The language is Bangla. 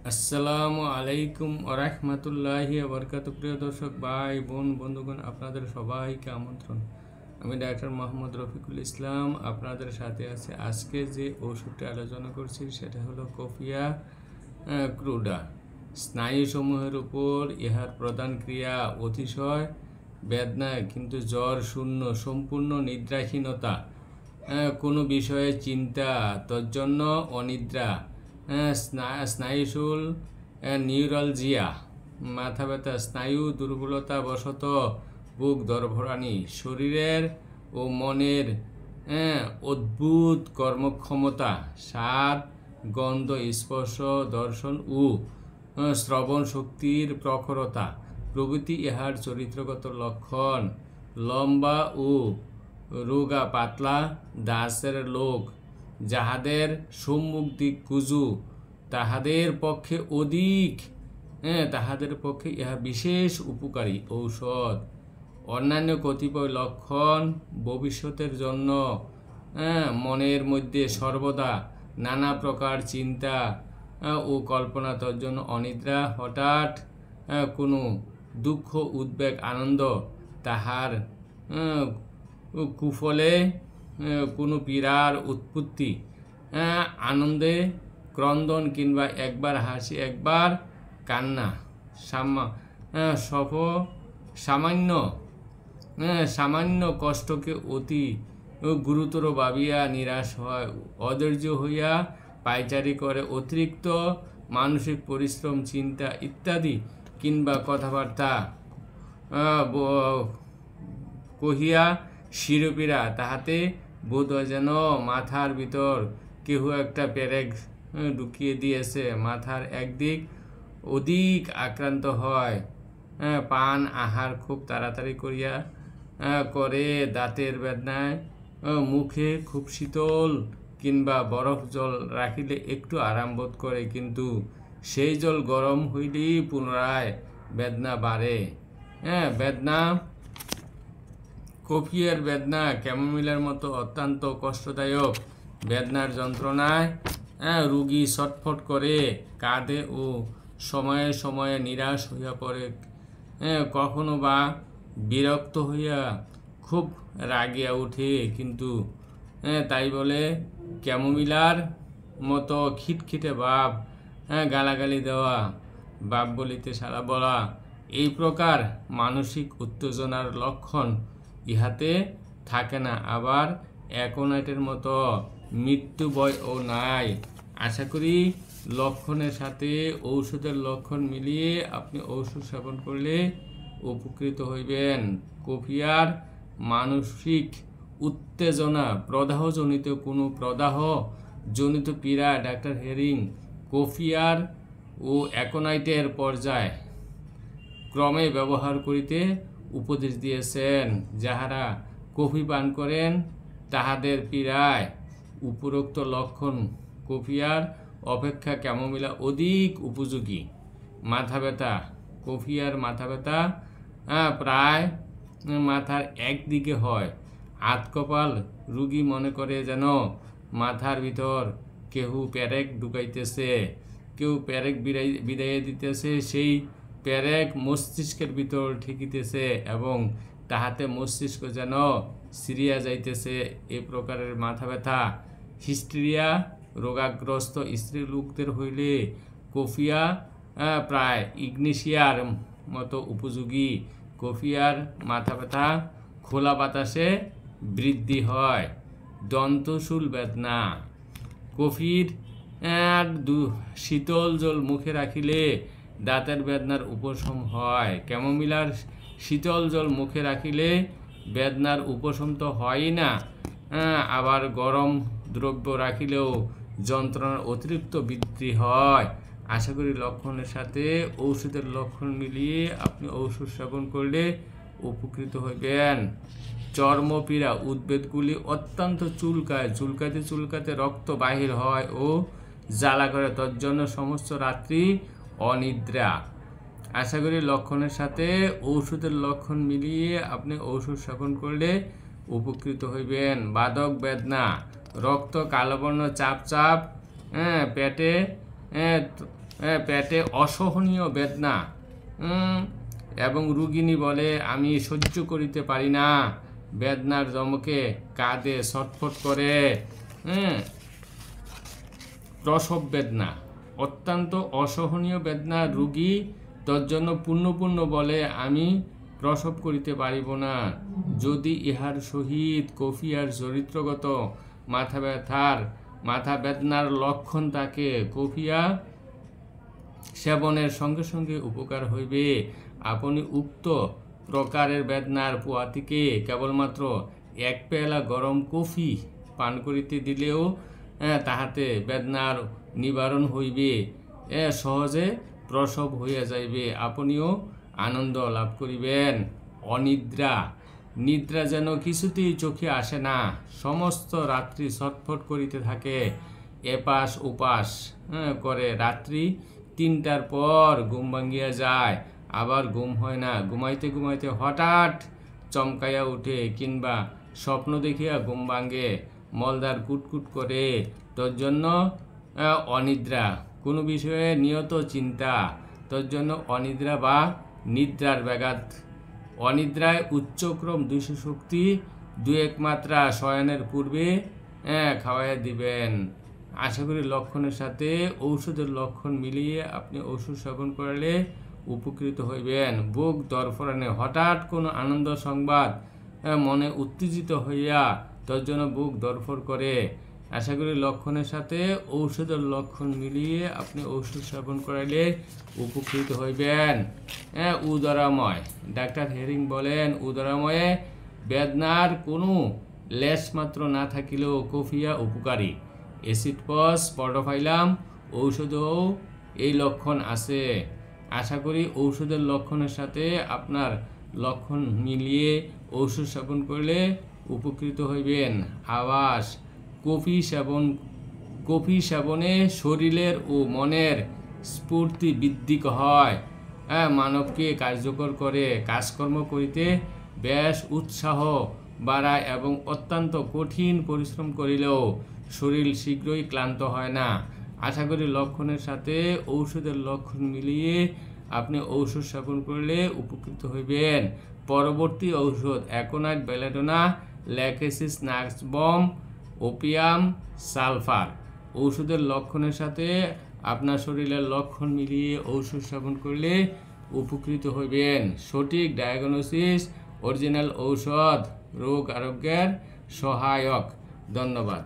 আসসালামু আলাইকুম ওরহমতুল্লাহি ওবরকাতুহু। প্রিয় দর্শক ভাই বোন বন্ধুগণ, আপনাদের সবাইকে আমন্ত্রণ। আমি ডাক্তার মোহাম্মদ রফিকুল ইসলাম আপনাদের সাথে আছি। আজকে যে ওষুধটি আলোচনা করছি সেটা হলো কফিয়া ক্রুডা। স্নায়ুসমূহের উপর ইহার প্রধান ক্রিয়া অতিশয় বেদনা, কিন্তু জ্বর শূন্য, সম্পূর্ণ নিদ্রাহীনতা, কোনো বিষয়ে চিন্তা, তজ্জন্য অনিদ্রা, স্নায়ুশুল নিউরালজিয়া, মাথা ব্যথা, স্নায়ু দুর্বলতা বশত বুক ধরফরানি, শরীরের ও মনের অদ্ভুত কর্মক্ষমতা, স্বাদ, গন্ধ, স্পর্শ, দর্শন ও শ্রবণ শক্তির প্রখরতা প্রভৃতি ইহার চরিত্রগত লক্ষণ। লম্বা ও রোগা পাতলা দাসের লোক, যাহাদের সম্মুখ দিক কুজু, তাহাদের পক্ষে ইহা বিশেষ উপকারী ঔষধ। অন্যান্য কতিপয় লক্ষণ ভবিষ্যতের জন্য মনের মধ্যে সর্বদা নানা প্রকার চিন্তা ও কল্পনা, তজ্জন্য অনিদ্রা, হঠাৎ কোনো দুঃখ, উদ্বেগ, আনন্দ, তাহার কুফলে কোনো পীড়ার উৎপত্তি, আনন্দে ক্রন্দন কিংবা একবার হাসি একবার কান্না, সামান্য কষ্টকে অতি গুরুতর ভাবিয়া নিরাশ হয়, অধৈর্য হইয়া পায়চারি করে, অতিরিক্ত মানসিক পরিশ্রম, চিন্তা ইত্যাদি, কিংবা কথাবার্তা কহিয়া শিরোপীড়া, তাহাতে বোধ হয় যেন মাথার ভিতর কেহ একটা পেরেক ঢুকিয়ে দিয়েছে। মাথার একদিক অধিক আক্রান্ত হয়, পান আহার খুব তাড়াতাড়ি করিয়া করে, দাঁতের বেদনায়, মুখে খুব শীতল কিংবা বরফ জল রাখিলে একটু আরাম বোধ করে, কিন্তু সেই জল গরম হইলেই পুনরায় বেদনা বাড়ে। বেদনা, কফিয়ার বেদনা ক্যামোমিলের মতো অত্যন্ত কষ্টদায়ক। বেদনার যন্ত্রণায় রোগী ছটফট করে, কাঁদে ও সময়ে সময়ে নিরাশ হইয়া পড়ে, কখনো বা বিরক্ত হইয়া খুব রাগিয়া উঠে, কিন্তু তাই বলে ক্যামোমিলার মতো খিটখিটে ভাব, গালাগালি দেওয়া, বাপ বলিতে সারা বলা, এই প্রকার মানসিক উত্তেজনার লক্ষণ ইহাতে থাকে না। আবার অ্যাকোনাইটের মতো মৃত্যু ভয়ও নাই। আশা করি লক্ষণের সাথে ঔষধের লক্ষণ মিলিয়ে আপনি ঔষধ সেবন করলে উপকৃত হইবেন। কফিয়ার মানসিক উত্তেজনা, প্রদাহজনিত কোনো প্রদাহজনিত পীড়া, ডাক্তার হেরিং কফিয়ার ও অ্যাকোনাইটের পর্যায় ক্রমে ব্যবহার করিতে উপদেশ দিয়েছেন। যাহারা কফি পান করেন তাহাদের পীড়ায় উপরোক্ত লক্ষণ কফিয়ার অপেক্ষা ক্যামোমিলা অধিক উপযোগী। মাথা ব্যথা, কফিয়ার মাথা ব্যথা প্রায় মাথার একদিকে হয়। আধকপাল রোগী মনে করে যেন মাথার ভিতর কেহ পেরেক ঢুকাইতেছে, কেউ পেরেক বিদায় দিতেছে, সেই পেরেক মস্তিষ্কের ভিতর ঠেকিতেছে এবং তাহাতে মস্তিষ্ক যেন সিরিয়া যাইতেছে। এ প্রকারের মাথা ব্যথা হিস্টেরিয়া রোগাগ্রস্ত স্ত্রী লোকদের হইলে কফিয়া প্রায় ইগনেশিয়ার মতো উপযোগী। কফিয়ার মাথা ব্যথা খোলা বাতাসে বৃদ্ধি হয়। দন্তশূল বেদনা, কফির শীতল জল মুখে রাখিলে দাঁতের বেদনার উপশম হয়। ক্যামোমিলার শীতল জল মুখে রাখিলে বেদনার উপশম তো হয়ই না, আবার গরম দ্রব্য রাখিলেও যন্ত্রণার অতিরিক্ত বৃদ্ধি হয়। আশা করি লক্ষণের সাথে ঔষধের লক্ষণ মিলিয়ে আপনি ঔষধ সেবন করলে উপকৃত হইবেন। চর্মপীড়া, উদ্বেগগুলি অত্যন্ত চুলকাতে রক্ত বাহির হয় ও জ্বালা করে, তজ্জন্য সমস্ত রাত্রি অনিদ্রা। আশা করি লক্ষণের সাথে ঔষধের লক্ষণ মিলিয়ে আপনি ঔষধ সেবন করলে উপকৃত হইবেন। বাদক বেদনা, রক্ত কালোবর্ণ চাপ পেটে পেটে অসহনীয় বেদনা, এবং রোগিনী বলে আমি সহ্য করিতে পারি না, বেদনার ধমকে কাঁদে, ছটফট করে। প্রসব বেদনা অত্যন্ত অসহনীয় বেদনা, রোগী তজ্জন্য পূর্ণ বলে আমি প্রসব করিতে পারিব না। যদি ইহার সহিত কফিয়ার চরিত্রগত মাথা বেদনার লক্ষণ থাকে, কফিয়া সেবনের সঙ্গে সঙ্গে উপকার হইবে। আপনি উক্ত প্রকারের বেদনার পোয়াতিকে কেবলমাত্র 1 পেয়ালা গরম কফি পান করিতে দিলেও তাহাতে বেদনার নিবারণ হইবে, সহজে প্রসব হইয়া যাইবে, আপনিও আনন্দ লাভ করিবেন। নিদ্রা যেন কিছুতেই চোখে আসে না, সমস্ত রাত্রি ছটফট করিতে থাকে, এপাশ ওপাশ করে। রাত্রি 3টার পর ঘুম ভাঙ্গিয়া যায়, আবার ঘুম হয় না। ঘুমাইতে হঠাৎ চমকাইয়া উঠে, কিংবা স্বপ্ন দেখিয়া ঘুম ভাঙ্গে। মলদার কুটকুট করে, তোর জন্য অনিদ্রা। কোনো বিষয়ে নিয়ত চিন্তা, তোর জন্য অনিদ্রা বা নিদ্রার ব্যাঘাত। অনিদ্রায় উচ্চক্রম 200 শক্তি 2-1 মাত্রা শয়নের পূর্বে খাওয়াইয়া দিবেন। আশা করি লক্ষণের সাথে ঔষধের লক্ষণ মিলিয়ে আপনি ওষুধ সেবন করলে উপকৃত হইবেন। বুক দরফরানে হঠাৎ কোনো আনন্দ সংবাদ মনে উত্তেজিত হইয়া তোর জন্য বুক দরফর করে। আশা করি লক্ষণের সাথে ঔষধের লক্ষণ মিলিয়ে আপনি ওষুধ সেবন করাইলে উপকৃত হইবেন। উদরাময়, ডাক্তার হেরিং বলেন, উদরাময়ে বেদনার কোনো লেশ মাত্র না থাকিলেও কফিয়া উপকারী। অ্যাসিড পস পডোফাইলাম ঔষধেও এই লক্ষণ আছে। আশা করি ঔষধের লক্ষণের সাথে আপনার লক্ষণ মিলিয়ে ঔষধ সেবন করলে উপকৃত হইবেন। আবাস, কফি সেবনে শরীরের ও মনের স্ফূর্তি বৃদ্ধি হয়, মানবকে কার্যকর করে, কাজকর্ম করিতে বেশ উৎসাহ বাড়ায় এবং অত্যন্ত কঠিন পরিশ্রম করিলেও শরীর শীঘ্রই ক্লান্ত হয় না। আশা করি লক্ষণের সাথে ঔষধের লক্ষণ মিলিয়ে আপনি ঔষধ সেবন করলে উপকৃত হইবেন। পরবর্তী ঔষধ aconite, belladonna, lachesis nux vomica, opium sulphur. ঔষধের লক্ষণের সাথে আপনার শরীরের লক্ষণ মিলিয়ে ঔষধ সেবন করলে উপকৃত হইবেন। সঠিক ডায়াগনোসিস, অরিজিনাল ঔষধ রোগ আরোগ্যের সহায়ক। ধন্যবাদ।